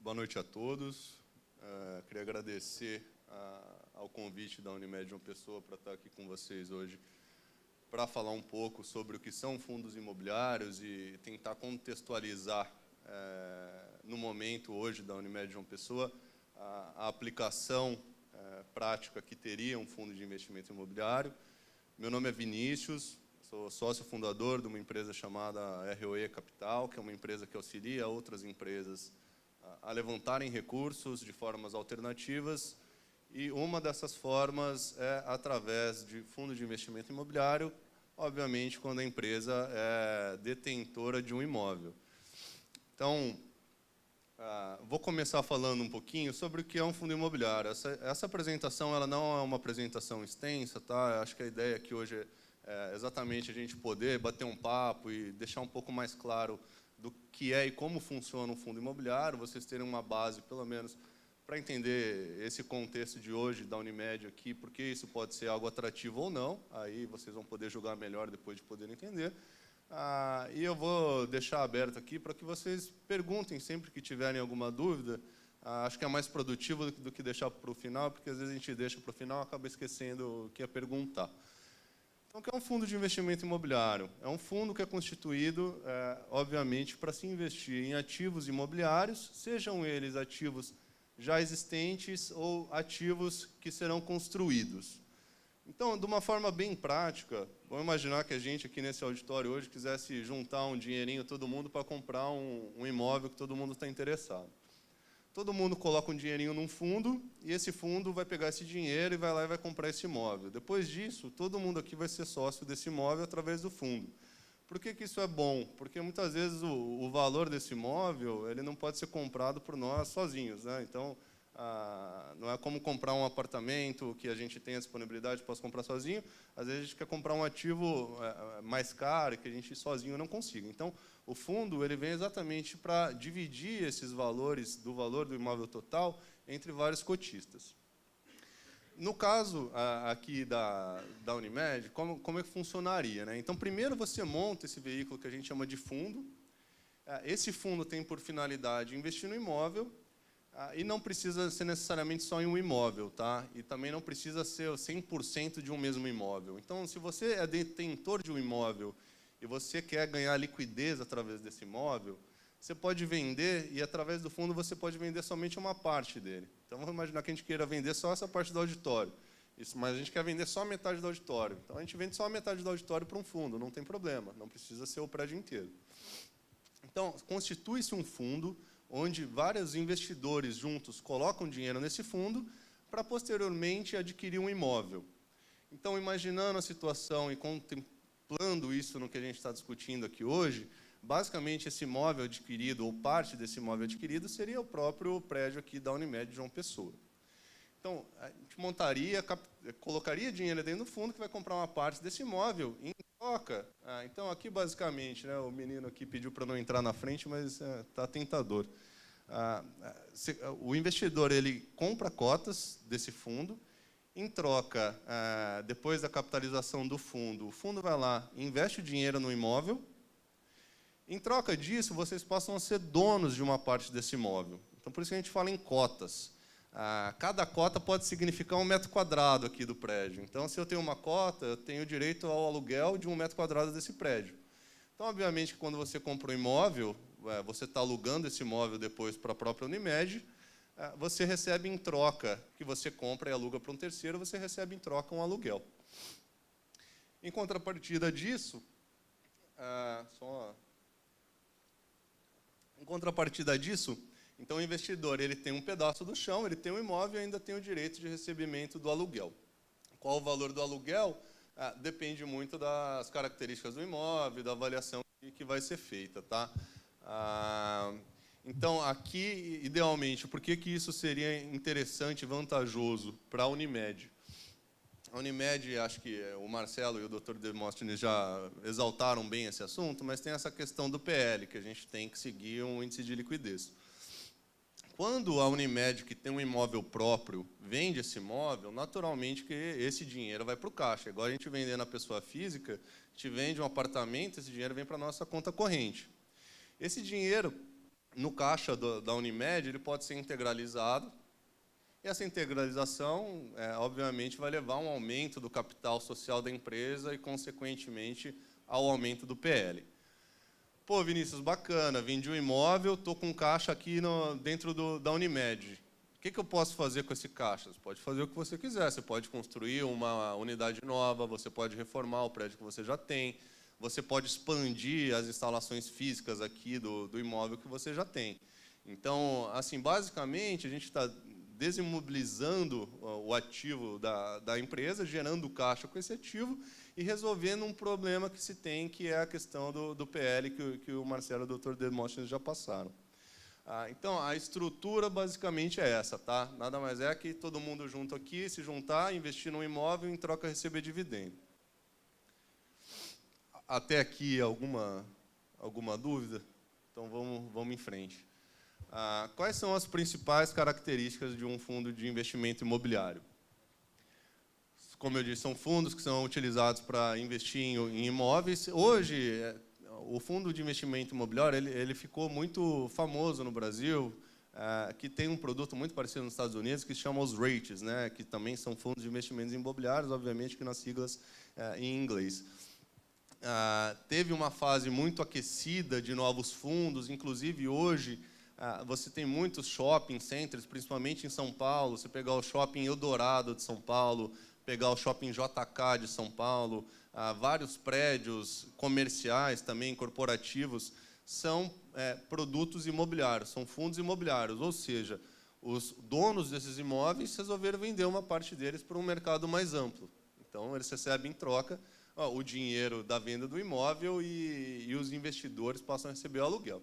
Boa noite a todos. Queria agradecer ao convite da Unimed João Pessoa para estar aqui com vocês hoje para falar um pouco sobre o que são fundos imobiliários e tentar contextualizar no momento hoje da Unimed João Pessoa a aplicação prática que teria um fundo de investimento imobiliário. Meu nome é Vinícius, sou sócio fundador de uma empresa chamada ROE Capital, que é uma empresa que auxilia outras empresas a levantarem recursos de formas alternativas, e uma dessas formas é através de fundo de investimento imobiliário, obviamente quando a empresa é detentora de um imóvel. Então, vou começar falando um pouquinho sobre o que é um fundo imobiliário. Essa apresentação ela não é uma apresentação extensa, tá? Acho que a ideia aqui hoje é exatamente a gente poder bater um papo e deixar um pouco mais claro do que é e como funciona um fundo imobiliário, vocês terem uma base, pelo menos, para entender esse contexto de hoje da Unimed aqui, porque isso pode ser algo atrativo ou não, aí vocês vão poder julgar melhor depois de poder entender. E eu vou deixar aberto aqui para que vocês perguntem sempre que tiverem alguma dúvida. Acho que é mais produtivo do que deixar para o final, porque às vezes a gente deixa para o final e acaba esquecendo o que ia perguntar. Então, o que é um fundo de investimento imobiliário? É um fundo que é constituído, obviamente, para se investir em ativos imobiliários, sejam eles ativos já existentes ou ativos que serão construídos. Então, de uma forma bem prática, vamos imaginar que a gente aqui nesse auditório hoje quisesse juntar um dinheirinho todo mundo para comprar um imóvel que todo mundo está interessado. Todo mundo coloca um dinheirinho num fundo e esse fundo vai pegar esse dinheiro e vai lá e vai comprar esse imóvel. Depois disso, todo mundo aqui vai ser sócio desse imóvel através do fundo. Por que isso é bom? Porque muitas vezes o valor desse imóvel ele não pode ser comprado por nós sozinhos, né? Então, não é como comprar um apartamento que a gente tem a disponibilidade, posso comprar sozinho. Às vezes a gente quer comprar um ativo mais caro que a gente sozinho não consiga. Então, o fundo ele vem exatamente para dividir esses valores do valor do imóvel total entre vários cotistas. No caso aqui da Unimed, como é que funcionaria, né? Então, primeiro você monta esse veículo que a gente chama de fundo. Esse fundo tem por finalidade investir no imóvel, e não precisa ser necessariamente só em um imóvel, tá? E também não precisa ser 100% de um mesmo imóvel. Então, se você é detentor de um imóvel e você quer ganhar liquidez através desse imóvel, você pode vender e, através do fundo, você pode vender somente uma parte dele. Então, vamos imaginar que a gente queira vender só essa parte do auditório. Mas a gente quer vender só a metade do auditório. Então, a gente vende só a metade do auditório para um fundo, não tem problema, não precisa ser o prédio inteiro. Então, constitui-se um fundo onde vários investidores juntos colocam dinheiro nesse fundo para, posteriormente, adquirir um imóvel. Então, imaginando a situação e contemplando isso no que a gente está discutindo aqui hoje, basicamente, esse imóvel adquirido, ou parte desse imóvel adquirido, seria o próprio prédio aqui da Unimed João Pessoa. Então, a gente montaria, colocaria dinheiro dentro do fundo, que vai comprar uma parte desse imóvel, e em troca. Então, aqui, basicamente, né, o menino aqui pediu para não entrar na frente, mas está tentador. O investidor ele compra cotas desse fundo, em troca, depois da capitalização do fundo, o fundo vai lá, investe o dinheiro no imóvel. Em troca disso, vocês passam a ser donos de uma parte desse imóvel. Então, por isso que a gente fala em cotas. Cada cota pode significar 1 metro quadrado aqui do prédio. Então, se eu tenho uma cota, eu tenho direito ao aluguel de 1 metro quadrado desse prédio. Então, obviamente, quando você compra um imóvel, você está alugando esse imóvel depois para a própria Unimed, você recebe em troca, que você compra e aluga para um terceiro, você recebe em troca um aluguel. Em contrapartida disso, então o investidor ele tem um pedaço do chão, ele tem um imóvel e ainda tem o direito de recebimento do aluguel. Qual o valor do aluguel? Depende muito das características do imóvel, da avaliação que vai ser feita, tá? Então, aqui, idealmente, por que isso seria interessante e vantajoso para a Unimed? A Unimed, acho que o Marcelo e o Dr. Demóstenes já exaltaram bem esse assunto, mas tem essa questão do PL, que a gente tem que seguir um índice de liquidez. Quando a Unimed, que tem um imóvel próprio, vende esse imóvel, naturalmente que esse dinheiro vai para o caixa. Igual a gente vendendo a pessoa física, a gente vende um apartamento, esse dinheiro vem para a nossa conta corrente. Esse dinheiro no caixa da Unimed, ele pode ser integralizado. E essa integralização, obviamente, vai levar a um aumento do capital social da empresa e, consequentemente, ao aumento do PL. Pô, Vinícius, bacana, vendi um imóvel, estou com caixa aqui dentro da Unimed. O que eu posso fazer com esse caixa? Você pode fazer o que você quiser. Você pode construir uma unidade nova, você pode reformar o prédio que você já tem, você pode expandir as instalações físicas aqui do imóvel que você já tem. Então, assim, basicamente, a gente está desimobilizando o ativo da empresa, gerando caixa com esse ativo e resolvendo um problema que se tem, que é a questão do PL, que o Marcelo e o Dr. Demóstenes já passaram. Então, a estrutura basicamente é essa, tá? Nada mais é que todo mundo junto aqui, se juntar, investir num imóvel e em troca receber dividendo. Até aqui alguma dúvida? Então, vamos em frente. Quais são as principais características de um fundo de investimento imobiliário? Como eu disse, são fundos que são utilizados para investir em imóveis. Hoje, o fundo de investimento imobiliário ele ficou muito famoso no Brasil, que tem um produto muito parecido nos Estados Unidos, que se chama os REITs, né, que também são fundos de investimentos imobiliários, obviamente que nas siglas em inglês. Teve uma fase muito aquecida de novos fundos, inclusive hoje, você tem muitos shopping centers, principalmente em São Paulo. Você pegar o shopping Eldorado de São Paulo, pegar o shopping JK de São Paulo, vários prédios comerciais também, corporativos, são produtos imobiliários, são fundos imobiliários, ou seja, os donos desses imóveis resolveram vender uma parte deles para um mercado mais amplo. Então, eles recebem em troca o dinheiro da venda do imóvel e os investidores passam a receber o aluguel.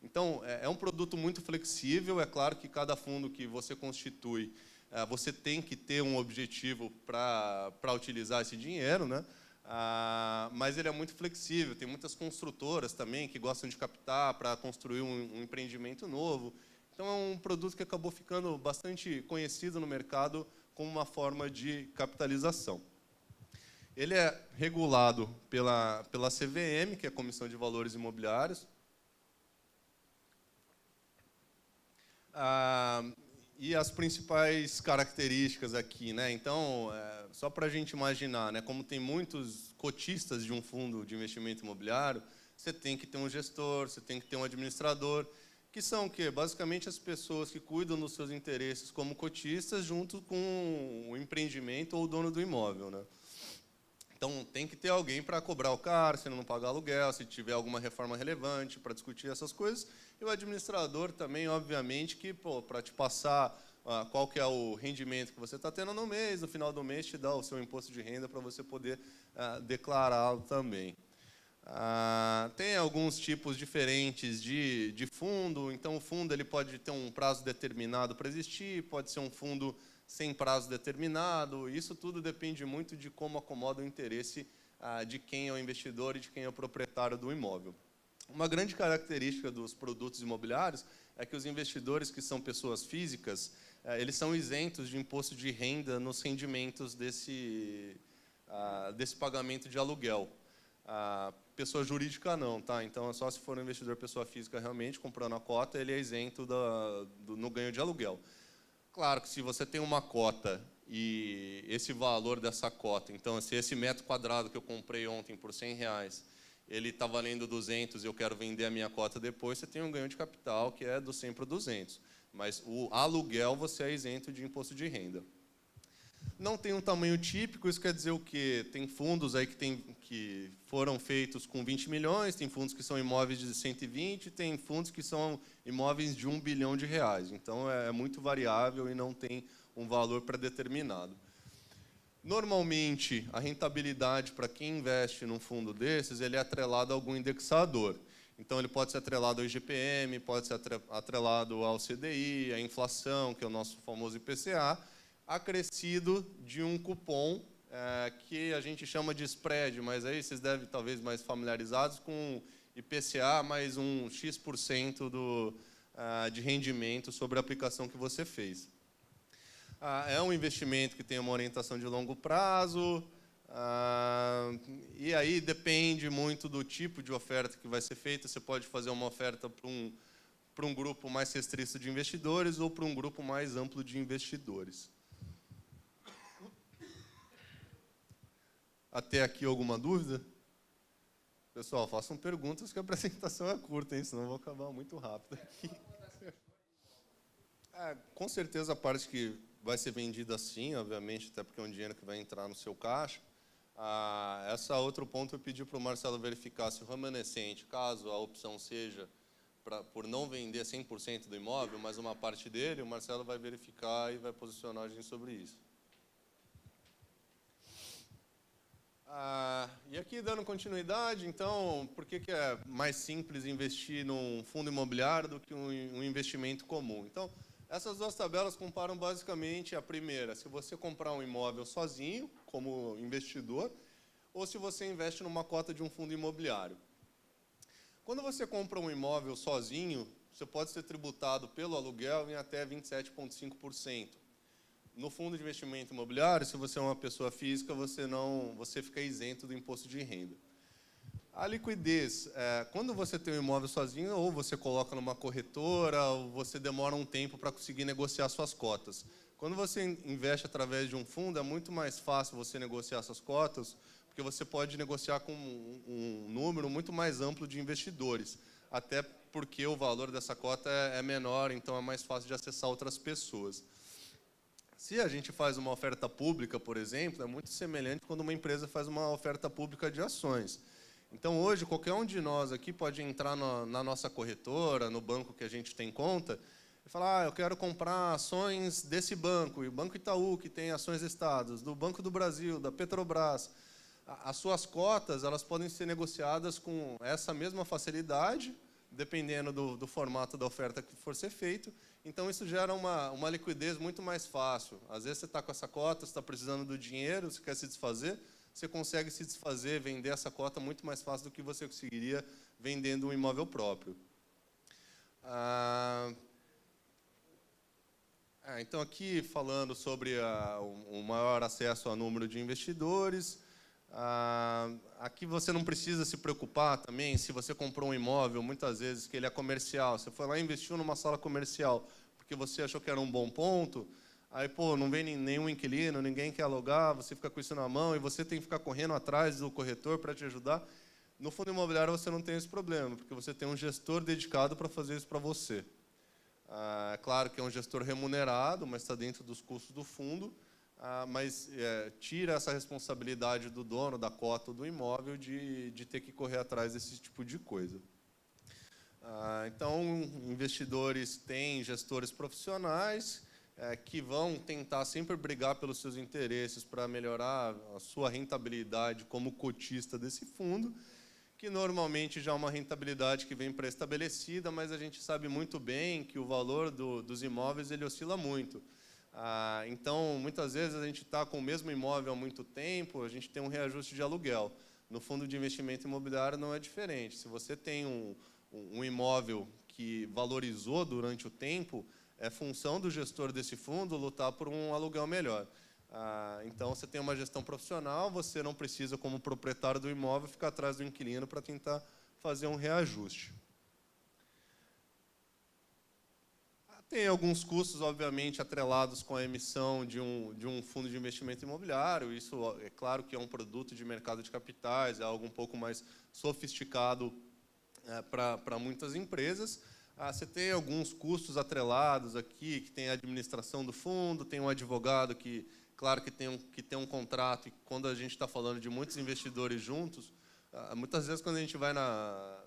Então, é um produto muito flexível. É claro que cada fundo que você constitui, você tem que ter um objetivo para utilizar esse dinheiro, né? Mas ele é muito flexível. Tem muitas construtoras também que gostam de captar para construir um empreendimento novo. Então, é um produto que acabou ficando bastante conhecido no mercado como uma forma de capitalização. Ele é regulado pela CVM, que é a Comissão de Valores Imobiliários. E as principais características aqui, né? Então, só para a gente imaginar, né, como tem muitos cotistas de um fundo de investimento imobiliário, você tem que ter um gestor, você tem que ter um administrador, que são o quê? Basicamente as pessoas que cuidam dos seus interesses como cotistas junto com o empreendimento ou o dono do imóvel, né? Então, tem que ter alguém para cobrar o cara, se ele não pagar aluguel, se tiver alguma reforma relevante, para discutir essas coisas. E o administrador também, obviamente, que para te passar qual que é o rendimento que você está tendo no mês, no final do mês te dá o seu imposto de renda para você poder declará-lo também. Tem alguns tipos diferentes de fundo. Então, o fundo ele pode ter um prazo determinado para existir, pode ser um fundo sem prazo determinado. Isso tudo depende muito de como acomoda o interesse de quem é o investidor e de quem é o proprietário do imóvel. Uma grande característica dos produtos imobiliários é que os investidores, que são pessoas físicas, eles são isentos de imposto de renda nos rendimentos desse pagamento de aluguel. Pessoa jurídica não, tá? Então, é só se for um investidor pessoa física realmente comprando a cota, ele é isento no ganho de aluguel. Claro que se você tem uma cota e esse valor dessa cota, então, se esse metro quadrado que eu comprei ontem por R$100, ele está valendo 200 e eu quero vender a minha cota depois, você tem um ganho de capital que é do 100 para 200. Mas o aluguel você é isento de imposto de renda. Não tem um tamanho típico, isso quer dizer o quê? Tem fundos aí que foram feitos com 20 milhões, tem fundos que são imóveis de 120, tem fundos que são imóveis de R$1 bilhão. Então, é muito variável e não tem um valor pré-determinado. Normalmente, a rentabilidade para quem investe num fundo desses, ele é atrelado a algum indexador. Então, ele pode ser atrelado ao IGPM, pode ser atrelado ao CDI, à inflação, que é o nosso famoso IPCA, acrescido de um cupom que a gente chama de spread, mas aí vocês devem talvez mais familiarizados com IPCA mais um X% de rendimento sobre a aplicação que você fez. É um investimento que tem uma orientação de longo prazo, e aí depende muito do tipo de oferta que vai ser feita. Você pode fazer uma oferta para um grupo mais restrito de investidores ou para um grupo mais amplo de investidores. Até aqui alguma dúvida? Pessoal, façam perguntas que a apresentação é curta, hein? Senão eu vou acabar muito rápido aqui. Com certeza a parte que vai ser vendida sim, obviamente, até porque é um dinheiro que vai entrar no seu caixa. Essa outro ponto eu pedi para o Marcelo verificar se o remanescente, caso a opção seja por não vender 100% do imóvel, mas uma parte dele, o Marcelo vai verificar e vai posicionar a gente sobre isso. E aqui, dando continuidade, então, por que é mais simples investir num fundo imobiliário do que um investimento comum? Então, essas duas tabelas comparam basicamente a primeira, se você comprar um imóvel sozinho, como investidor, ou se você investe numa cota de um fundo imobiliário. Quando você compra um imóvel sozinho, você pode ser tributado pelo aluguel em até 27,5%. No fundo de investimento imobiliário, se você é uma pessoa física, você fica isento do imposto de renda. A liquidez, quando você tem um imóvel sozinho, ou você coloca numa corretora, ou você demora um tempo para conseguir negociar suas cotas. Quando você investe através de um fundo, é muito mais fácil você negociar suas cotas, porque você pode negociar com um número muito mais amplo de investidores, até porque o valor dessa cota é menor, então é mais fácil de acessar outras pessoas. Se a gente faz uma oferta pública, por exemplo, é muito semelhante quando uma empresa faz uma oferta pública de ações. Então, hoje, qualquer um de nós aqui pode entrar na nossa corretora, no banco que a gente tem conta, e falar, eu quero comprar ações desse banco, e o Banco Itaú, que tem ações listadas, do Banco do Brasil, da Petrobras. As suas cotas, elas podem ser negociadas com essa mesma facilidade, dependendo do formato da oferta que for ser feito. Então, isso gera uma liquidez muito mais fácil. Às vezes, você está com essa cota, você está precisando do dinheiro, você quer se desfazer, você consegue se desfazer, vender essa cota muito mais fácil do que você conseguiria vendendo um imóvel próprio. Então, aqui, falando sobre o maior acesso ao número de investidores, aqui você não precisa se preocupar também se você comprou um imóvel, muitas vezes, que ele é comercial. Você foi lá e investiu numa sala comercial porque você achou que era um bom ponto, aí, não vem nenhum inquilino, ninguém quer alugar, você fica com isso na mão e você tem que ficar correndo atrás do corretor para te ajudar. No fundo imobiliário você não tem esse problema, porque você tem um gestor dedicado para fazer isso para você. É claro que é um gestor remunerado, mas está dentro dos custos do fundo, mas tira essa responsabilidade do dono da cota do imóvel de ter que correr atrás desse tipo de coisa. Então, investidores têm gestores profissionais que vão tentar sempre brigar pelos seus interesses para melhorar a sua rentabilidade como cotista desse fundo, que normalmente já é uma rentabilidade que vem pré-estabelecida, mas a gente sabe muito bem que o valor dos imóveis ele oscila muito. Então, muitas vezes, a gente está com o mesmo imóvel há muito tempo, a gente tem um reajuste de aluguel. No fundo de investimento imobiliário não é diferente. Se você tem um imóvel que valorizou durante o tempo, é função do gestor desse fundo lutar por um aluguel melhor. Então, você tem uma gestão profissional, você não precisa, como proprietário do imóvel, ficar atrás do inquilino para tentar fazer um reajuste. Tem alguns custos, obviamente, atrelados com a emissão de um fundo de investimento imobiliário. Isso, é claro que é um produto de mercado de capitais, é algo um pouco mais sofisticado para muitas empresas. Você tem alguns custos atrelados aqui, que tem a administração do fundo, tem um advogado que, claro, que tem um contrato, e quando a gente está falando de muitos investidores juntos, muitas vezes, quando a gente vai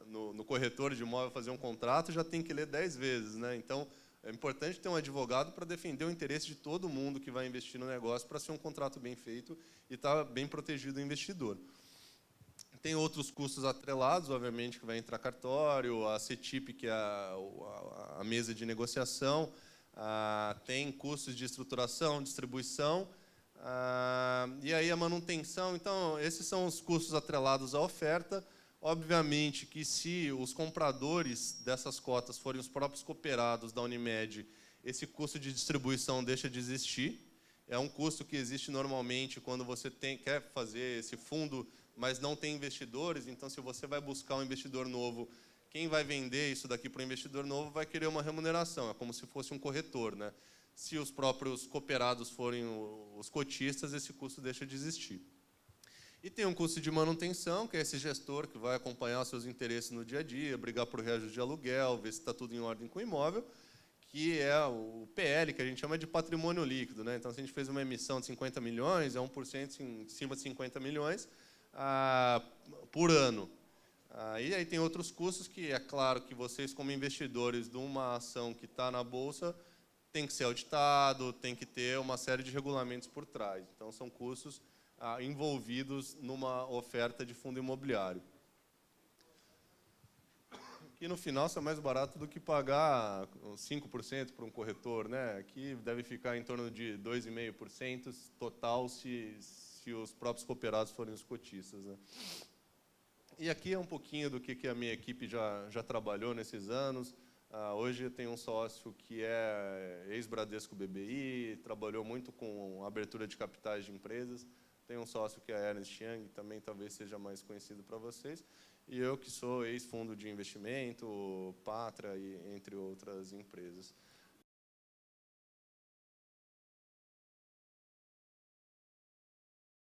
no corretor de imóvel fazer um contrato, já tem que ler 10 vezes, né? Então, é importante ter um advogado para defender o interesse de todo mundo que vai investir no negócio, para ser um contrato bem feito e estar bem protegido o investidor. Tem outros custos atrelados, obviamente, que vai entrar cartório, a CETIP, que é a mesa de negociação, tem custos de estruturação, distribuição, e aí a manutenção. Então, esses são os custos atrelados à oferta. Obviamente que, se os compradores dessas cotas forem os próprios cooperados da Unimed, esse custo de distribuição deixa de existir. É um custo que existe normalmente quando você quer fazer esse fundo, mas não tem investidores. Então, se você vai buscar um investidor novo quem vai vender isso daqui para o investidor novo vai querer uma remuneração, é como se fosse um corretor, né? Se os próprios cooperados forem os cotistas, esse custo deixa de existir. E tem um custo de manutenção, que é esse gestor que vai acompanhar os seus interesses no dia a dia, brigar por reajuste de aluguel, ver se está tudo em ordem com o imóvel, que é o PL, que a gente chama de patrimônio líquido, né? Então, se a gente fez uma emissão de 50 milhões, é 1% em cima de 50 milhões por ano. E aí tem outros custos que, é claro, que vocês, como investidores de uma ação que está na Bolsa, tem que ser auditado, tem que ter uma série de regulamentos por trás. Então, são custos envolvidos numa oferta de fundo imobiliário. E, no final, isso é mais barato do que pagar 5% para um corretor, né? Aqui deve ficar em torno de 2,5% total se os próprios cooperados forem os cotistas, né? E aqui é um pouquinho do que a minha equipe já trabalhou nesses anos. Hoje eu tenho um sócio que é ex-Bradesco BBI, trabalhou muito com abertura de capitais de empresas. Tem um sócio que é Ernst Young, também talvez seja mais conhecido para vocês. E eu que sou ex-fundo de investimento, Pátria, entre outras empresas.